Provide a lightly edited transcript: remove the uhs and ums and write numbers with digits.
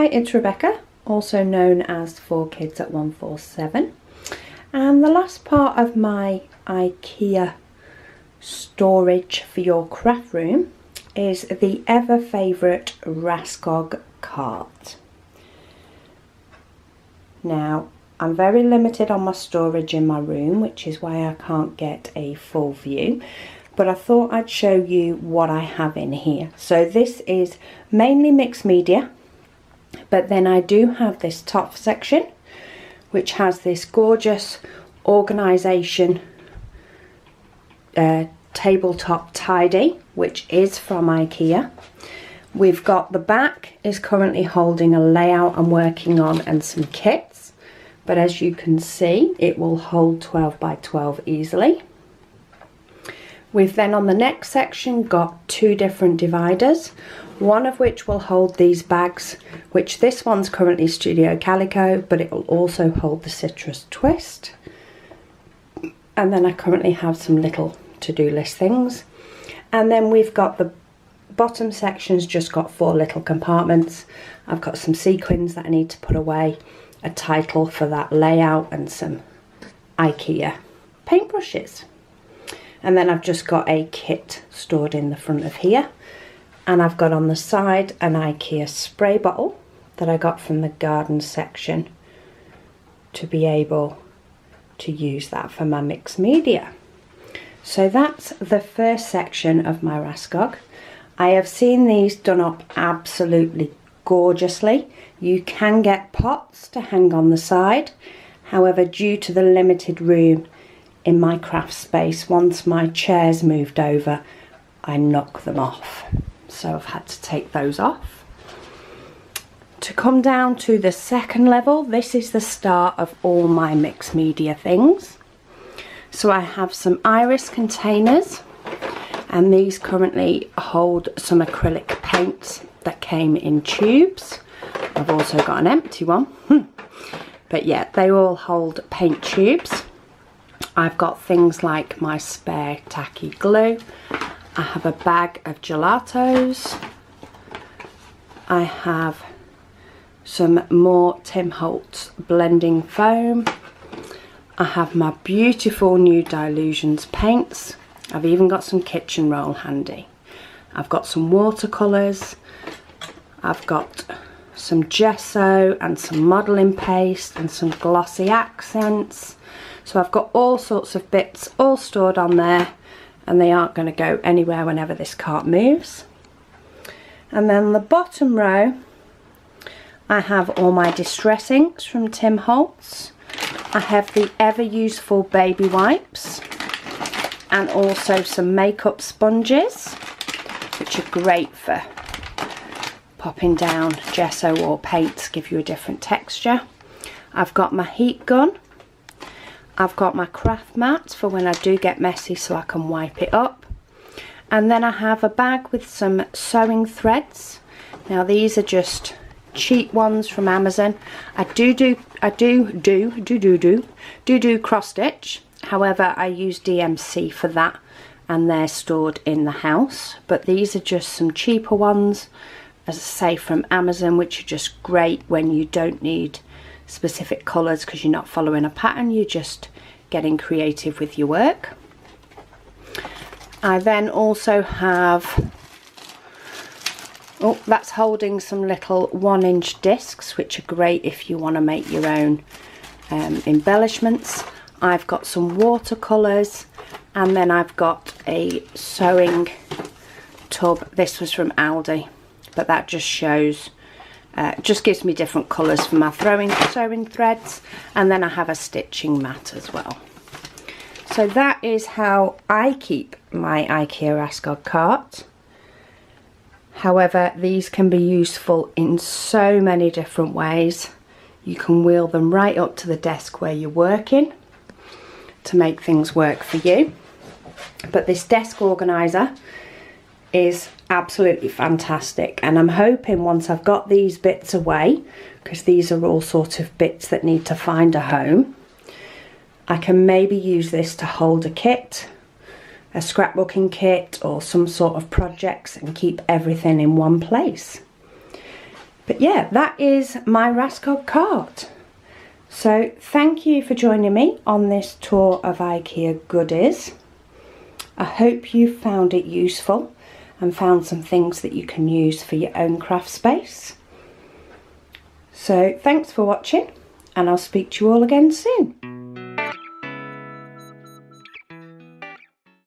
Hi, it's Rebecca, also known as 4Kids at 147, and the last part of my IKEA storage for your craft room is the ever favourite RASKOG cart. Now, I'm very limited on my storage in my room, which is why I can't get a full view, but I thought I'd show you what I have in here. So this is mainly mixed media, but then I do have this top section which has this gorgeous organisation tabletop tidy, which is from IKEA. We've got the back is currently holding a layout I'm working on and some kits, but as you can see it will hold 12 by 12 easily. We've then on the next section got two different dividers, one of which will hold these bags, which this one's currently Studio Calico, but it will also hold the Citrus Twist. And then I currently have some little to-do list things. And then we've got the bottom section's just got 4 little compartments. I've got some sequins that I need to put away, a title for that layout, and some IKEA paintbrushes. And then I've just got a kit stored in the front of here. And I've got on the side an IKEA spray bottle that I got from the garden section to be able to use that for my mixed media. So that's the first section of my RASKOG. I have seen these done up absolutely gorgeously. You can get pots to hang on the side. However, due to the limited room in my craft space, once my chairs moved over, I knocked them off. So I've had to take those off. To come down to the second level, this is the start of all my mixed media things. So I have some iris containers, and these currently hold some acrylic paints that came in tubes. I've also got an empty one, but yeah, they all hold paint tubes. I've got things like my spare tacky glue. I have a bag of gelatos. I have some more Tim Holtz blending foam. I have my beautiful new Dilutions paints. I've even got some kitchen roll handy. I've got some watercolours. I've got some gesso and some modelling paste and some glossy accents. So I've got all sorts of bits all stored on there, and they aren't going to go anywhere whenever this cart moves. And then the bottom row, I have all my distress inks from Tim Holtz. I have the ever useful baby wipes, and also some makeup sponges, which are great for popping down gesso or paint to give you a different texture. I've got my heat gun. I've got my craft mat for when I do get messy so I can wipe it up. And then I have a bag with some sewing threads. Now these are just cheap ones from Amazon. I do cross stitch. However, I use DMC for that, and they're stored in the house. But these are just some cheaper ones, as I say, from Amazon, which are just great when you don't need specific colours because you're not following a pattern, you're just getting creative with your work. I then also have, oh, that's holding some little 1-inch discs, which are great if you want to make your own embellishments. I've got some watercolours, and then I've got a sewing tub. This was from Aldi, but that just shows just gives me different colours for my sewing threads. And then I have a stitching mat as well. So that is how I keep my IKEA RASKOG cart. However, these can be useful in so many different ways. You can wheel them right up to the desk where you're working to make things work for you. But this desk organiser is absolutely fantastic, and I'm hoping once I've got these bits away, because these are all sort of bits that need to find a home, I can maybe use this to hold a kit, a scrapbooking kit or some sort of projects, and keep everything in one place. But yeah, that is my RASKOG cart. So thank you for joining me on this tour of IKEA goodies. I hope you found it useful and found some things that you can use for your own craft space. So thanks for watching, and I'll speak to you all again soon.